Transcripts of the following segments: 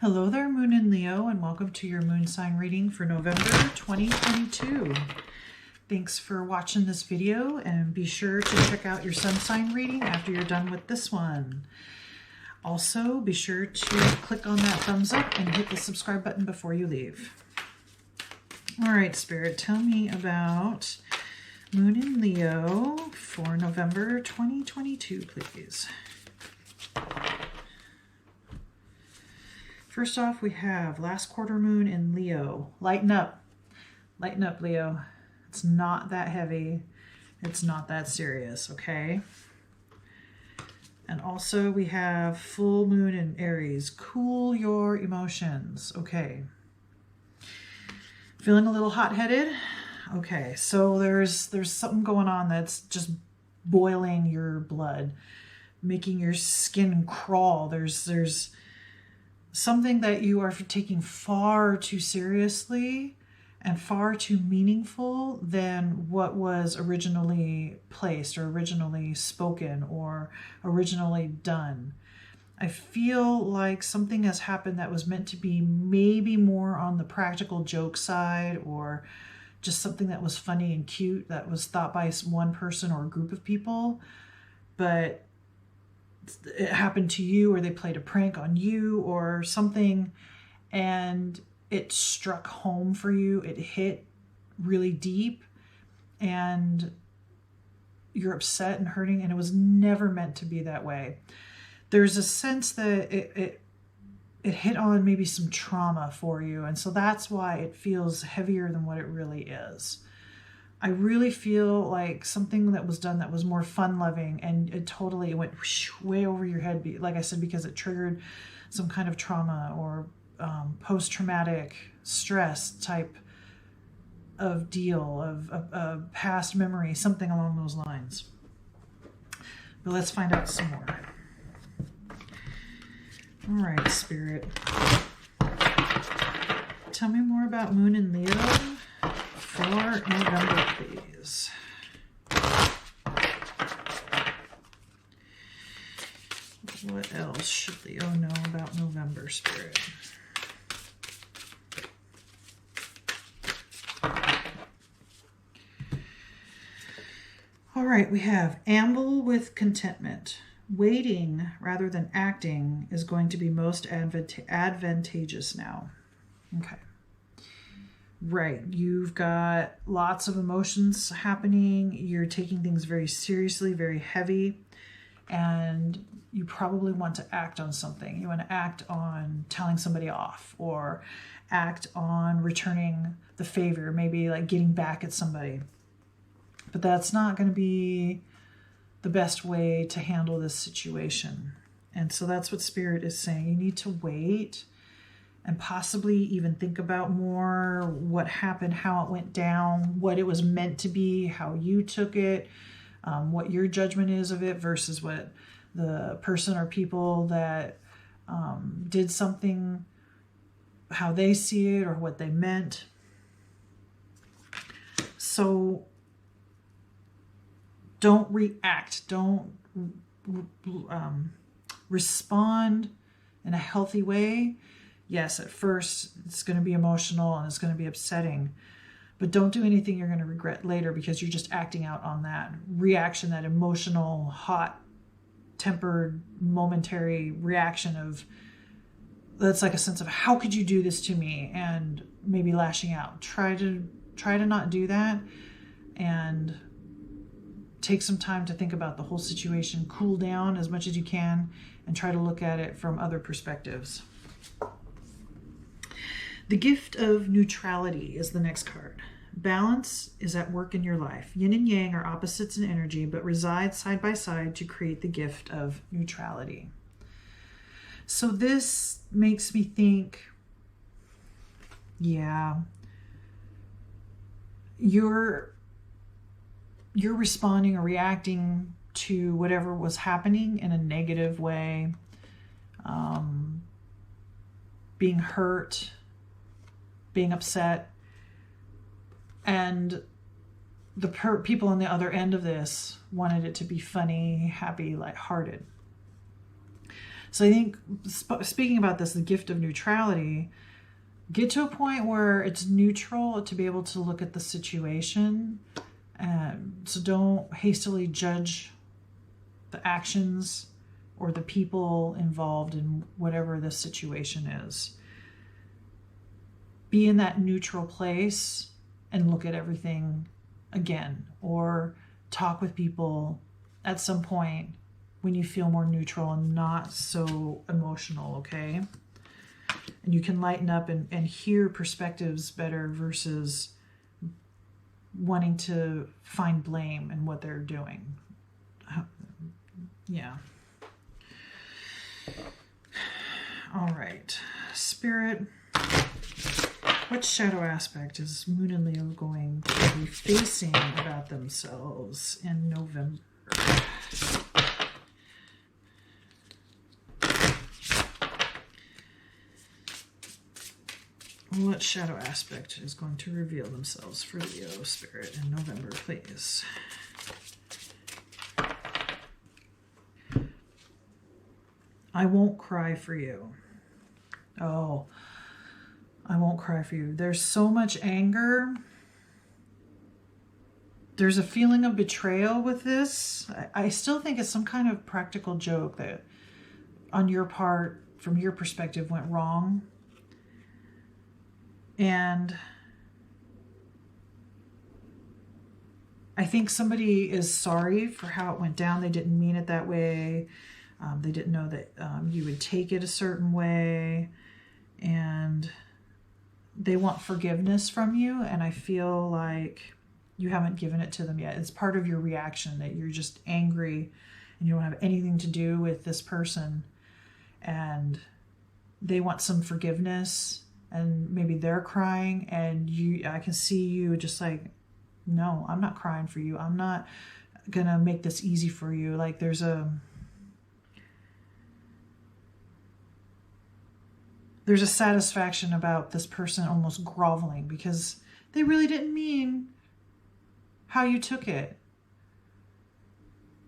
Hello there, Moon in Leo, and welcome to your moon sign reading for November 2022. Thanks for watching this video, and be sure to check out your sun sign reading after you're done with this one. Also, be sure to click on that thumbs up and hit the subscribe button before you leave. All right, Spirit, tell me about Moon in Leo for November 2022, please. First off, we have last quarter moon in Leo. Lighten up, Leo. It's not that heavy. It's not that serious, okay? And also we have full moon in Aries. Cool your emotions, okay? Feeling a little hot-headed? Okay, so there's something going on that's just boiling your blood, making your skin crawl. There's something that you are taking far too seriously and far too meaningful than what was originally placed or originally spoken or originally done. I feel like something has happened that was meant to be maybe more on the practical joke side, or just something that was funny and cute that was thought by one person or a group of people, but it happened to you, or they played a prank on you or something, and it struck home for you. It hit really deep and you're upset and hurting, and it was never meant to be that way. There's a sense that it hit on maybe some trauma for you, and so that's why it feels heavier than what it really is. I really feel like something that was done that was more fun-loving, and it totally went way over your head, like I said, because it triggered some kind of trauma or post-traumatic stress type of deal, of past memory, something along those lines. But let's find out some more. All right, Spirit. Tell me more about Moon in Leo for November, please. What else should Leo know about November, Spirit? All right, we have amble with contentment. Waiting rather than acting is going to be most advantageous now. Okay. Right, you've got lots of emotions happening. You're taking things very seriously, very heavy, and you probably want to act on something. You want to act on telling somebody off, or act on returning the favor, maybe like getting back at somebody. But that's not going to be the best way to handle this situation. And so that's what Spirit is saying. You need to wait and possibly even think about more what happened, how it went down, what it was meant to be, how you took it, what your judgment is of it versus what the person or people that did something, how they see it or what they meant. So don't react. Don't respond in a healthy way. Yes, at first it's going to be emotional and it's going to be upsetting, but don't do anything you're going to regret later, because you're just acting out on that reaction, that emotional, hot-tempered, momentary reaction of, that's like a sense of, how could you do this to me? And maybe lashing out. Try to not do that, and take some time to think about the whole situation, cool down as much as you can, and try to look at it from other perspectives. The gift of neutrality is the next card. Balance is at work in your life. Yin and yang are opposites in energy, but reside side by side to create the gift of neutrality. So this makes me think, yeah, you're responding or reacting to whatever was happening in a negative way, being hurt, being upset, and the people on the other end of this wanted it to be funny, happy, lighthearted. So I think speaking about this, the gift of neutrality, get to a point where it's neutral to be able to look at the situation. So don't hastily judge the actions or the people involved in whatever the situation is. Be in that neutral place and look at everything again, or talk with people at some point when you feel more neutral and not so emotional, okay? And you can lighten up and hear perspectives better versus wanting to find blame in what they're doing. Yeah. All right. Spirit, what shadow aspect is Moon and Leo going to be facing about themselves in November? What shadow aspect is going to reveal themselves for Leo Spirit in November, please? I won't cry for you. Oh, I won't cry for you. There's so much anger. There's a feeling of betrayal with this. I still think it's some kind of practical joke that on your part, from your perspective, went wrong. And I think somebody is sorry for how it went down. They didn't mean it that way. They didn't know that you would take it a certain way. And they want forgiveness from you. And I feel like you haven't given it to them yet. It's part of your reaction that you're just angry and you don't have anything to do with this person. And they want some forgiveness. And maybe they're crying, and I can see you just like, no, I'm not crying for you. I'm not gonna make this easy for you. Like there's a satisfaction about this person almost groveling because they really didn't mean how you took it.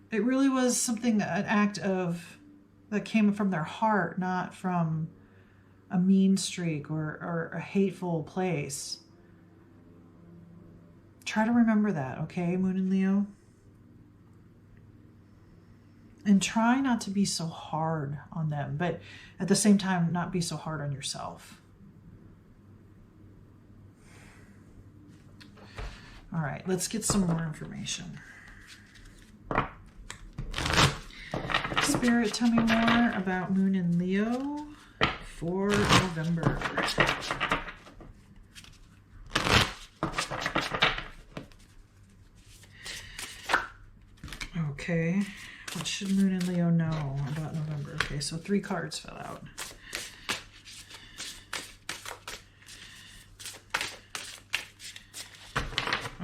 It really was something, an act that came from their heart, not from a mean streak or a hateful place. Try to remember that, okay, Moon and Leo? And try not to be so hard on them, but at the same time, not be so hard on yourself. All right, let's get some more information. Spirit, tell me more about Moon and Leo for November. Okay, what should Moon and Leo know about November? Okay, so 3 cards fell out.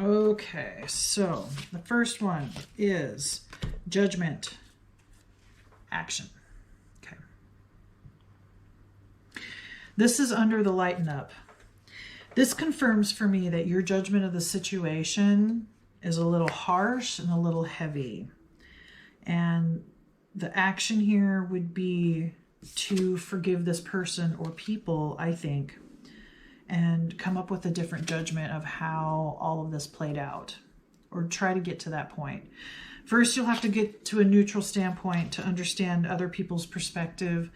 Okay, so the first one is judgment, action. Okay. This is under the lighten up. This confirms for me that your judgment of the situation is a little harsh and a little heavy. And the action here would be to forgive this person or people, I think, and come up with a different judgment of how all of this played out, or try to get to that point. First, you'll have to get to a neutral standpoint to understand other people's perspective,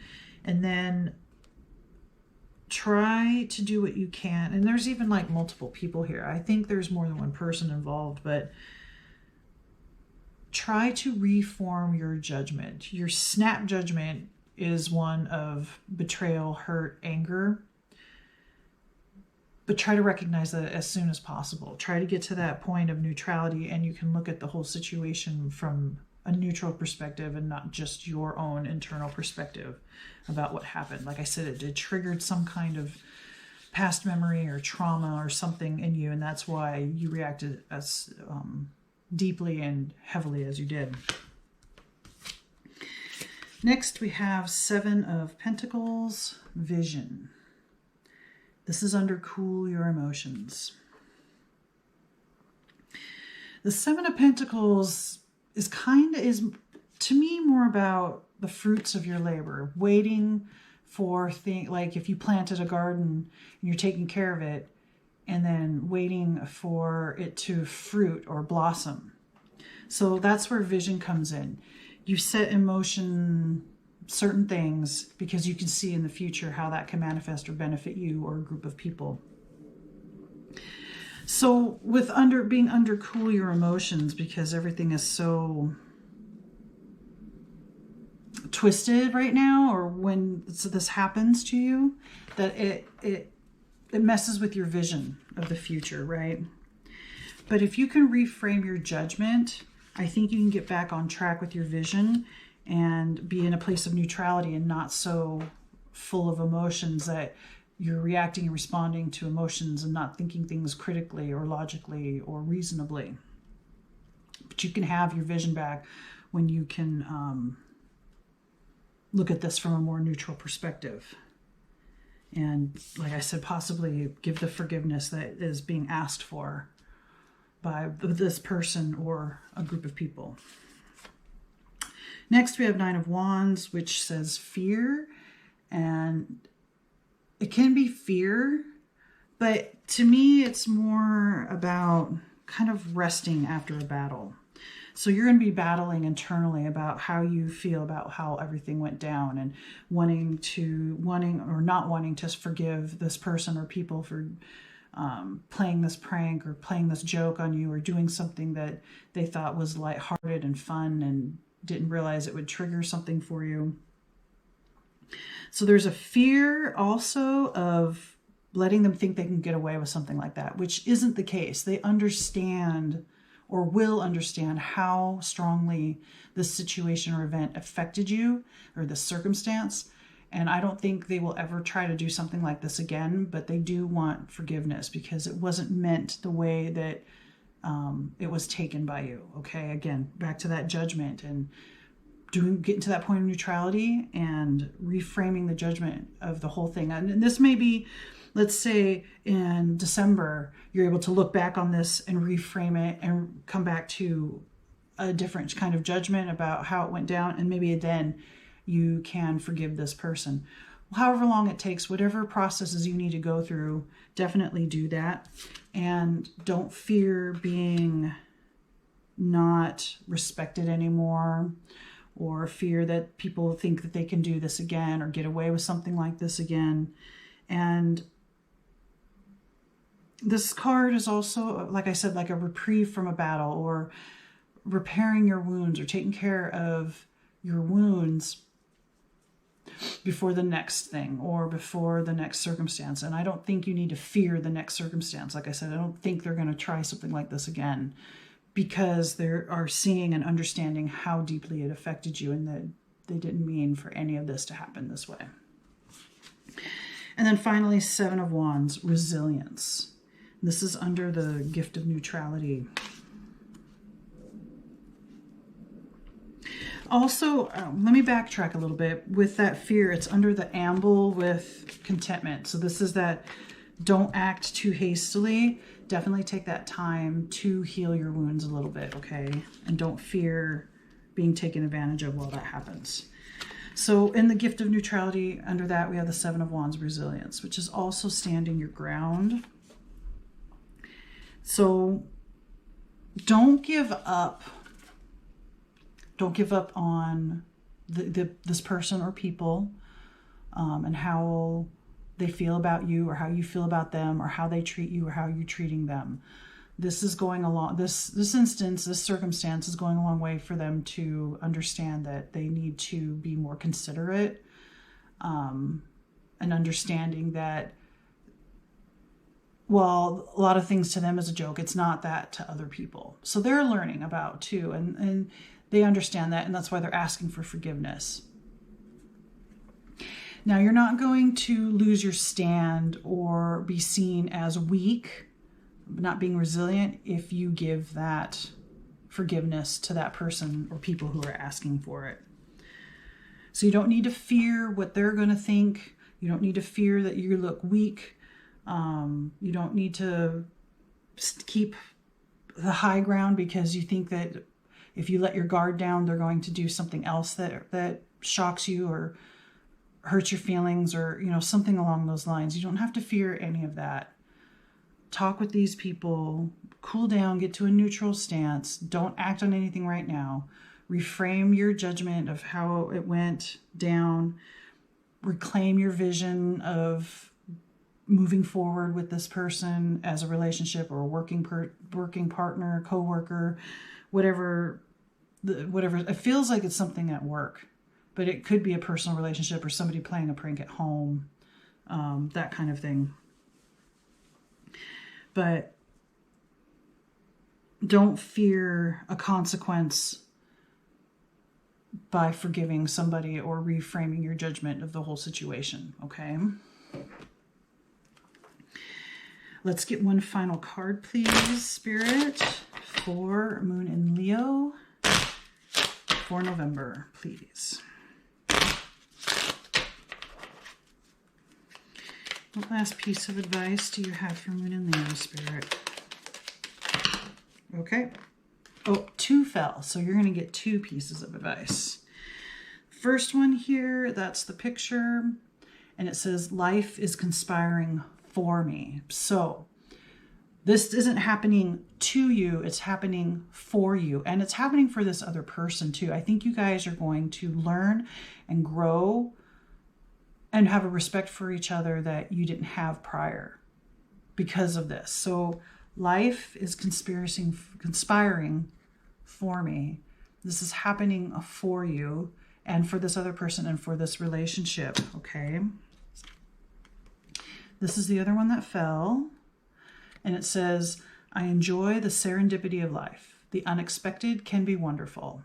and then try to do what you can. And there's even like multiple people here. I think there's more than one person involved, but try to reform your judgment. Your snap judgment is one of betrayal, hurt, anger. But try to recognize that as soon as possible. Try to get to that point of neutrality, and you can look at the whole situation from a neutral perspective and not just your own internal perspective about what happened. Like I said, it triggered some kind of past memory or trauma or something in you, and that's why you reacted as deeply and heavily as you did. Next, we have 7 of Pentacles, vision. This is under cool your emotions. The 7 of Pentacles is to me more about the fruits of your labor, waiting for things like if you planted a garden and you're taking care of it, and then waiting for it to fruit or blossom. So that's where vision comes in. You set in motion certain things because you can see in the future how that can manifest or benefit you or a group of people. So with being under cool your emotions, because everything is so twisted right now, or when this happens to you, that it messes with your vision of the future, right? But if you can reframe your judgment, I think you can get back on track with your vision and be in a place of neutrality and not so full of emotions that you're reacting and responding to emotions and not thinking things critically or logically or reasonably. But you can have your vision back when you can look at this from a more neutral perspective. And like I said, possibly give the forgiveness that is being asked for by this person or a group of people. Next, we have Nine of Wands, which says fear. And it can be fear, but to me, it's more about kind of resting after a battle. So you're going to be battling internally about how you feel about how everything went down, and wanting or not wanting to forgive this person or people for playing this prank or playing this joke on you, or doing something that they thought was lighthearted and fun and didn't realize it would trigger something for you. So there's a fear also of letting them think they can get away with something like that, which isn't the case. They understand or will understand how strongly this situation or event affected you, or this circumstance. And I don't think they will ever try to do something like this again, but they do want forgiveness because it wasn't meant the way that it was taken by you. Okay, again, back to that judgment and getting to that point of neutrality and reframing the judgment of the whole thing. And this may be, let's say in December, you're able to look back on this and reframe it and come back to a different kind of judgment about how it went down. And maybe then you can forgive this person. However long it takes, whatever processes you need to go through, definitely do that. And don't fear being not respected anymore, or fear that people think that they can do this again or get away with something like this again. And this card is also, like I said, like a reprieve from a battle, or repairing your wounds or taking care of your wounds before the next thing or before the next circumstance. And I don't think you need to fear the next circumstance. Like I said, I don't think they're going to try something like this again, because they are seeing and understanding how deeply it affected you and that they didn't mean for any of this to happen this way. And then finally, Seven of Wands, resilience. This is under the gift of neutrality. Also, let me backtrack a little bit. With that fear, it's under the amble with contentment. So this is that don't act too hastily. Definitely take that time to heal your wounds a little bit, okay? And don't fear being taken advantage of while that happens. So in the gift of neutrality, under that, we have the Seven of Wands, resilience, which is also standing your ground. So don't give up. Don't give up on this person or people and how they feel about you, or how you feel about them, or how they treat you, or how you're treating them. This is going along, this instance, this circumstance is going a long way for them to understand that they need to be more considerate, and understanding that, well, a lot of things to them is a joke. It's not that to other people. So they're learning about too, and they understand that, and that's why they're asking for forgiveness. Now, you're not going to lose your stand or be seen as weak, not being resilient, if you give that forgiveness to that person or people who are asking for it. So you don't need to fear what they're going to think. You don't need to fear that you look weak. You don't need to keep the high ground because you think that if you let your guard down, they're going to do something else that shocks you or hurts your feelings or, you know, something along those lines. You don't have to fear any of that. Talk with these people, cool down, get to a neutral stance. Don't act on anything right now. Reframe your judgment of how it went down. Reclaim your vision of moving forward with this person as a relationship or a working partner, co-worker, whatever. It feels like it's something at work, but it could be a personal relationship or somebody playing a prank at home, that kind of thing. But don't fear a consequence by forgiving somebody or reframing your judgment of the whole situation, okay? Let's get one final card, please, Spirit, for Moon in Leo for November, please. What last piece of advice do you have for Moon in Leo, Spirit? Okay. Oh, 2 fell, so you're going to get 2 pieces of advice. First one here, that's the picture, and it says, life is conspiring for me. So this isn't happening to you, it's happening for you, and it's happening for this other person too. I think you guys are going to learn and grow and have a respect for each other that you didn't have prior because of this. So life is conspiring for me. This is happening for you and for this other person and for this relationship, okay? This is the other one that fell. And it says, I enjoy the serendipity of life. The unexpected can be wonderful.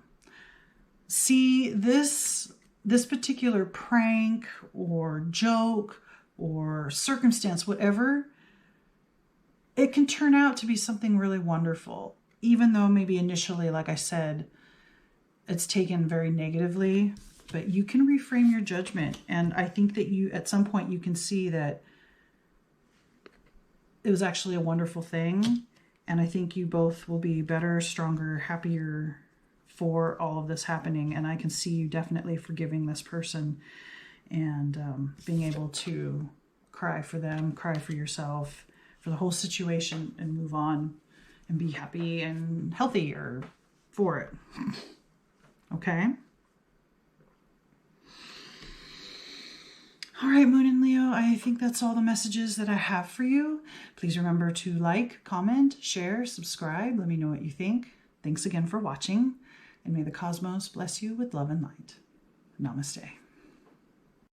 See, this particular prank or joke or circumstance, whatever, it can turn out to be something really wonderful, even though maybe initially, like I said, it's taken very negatively, but you can reframe your judgment. And I think that you, at some point, you can see that it was actually a wonderful thing. And I think you both will be better, stronger, happier for all of this happening. And I can see you definitely forgiving this person and being able to cry for them, cry for yourself, for the whole situation, and move on and be happy and healthier for it. Okay? All right, Moon and Leo, I think that's all the messages that I have for you. Please remember to like, comment, share, subscribe. Let me know what you think. Thanks again for watching, and may the cosmos bless you with love and light. Namaste.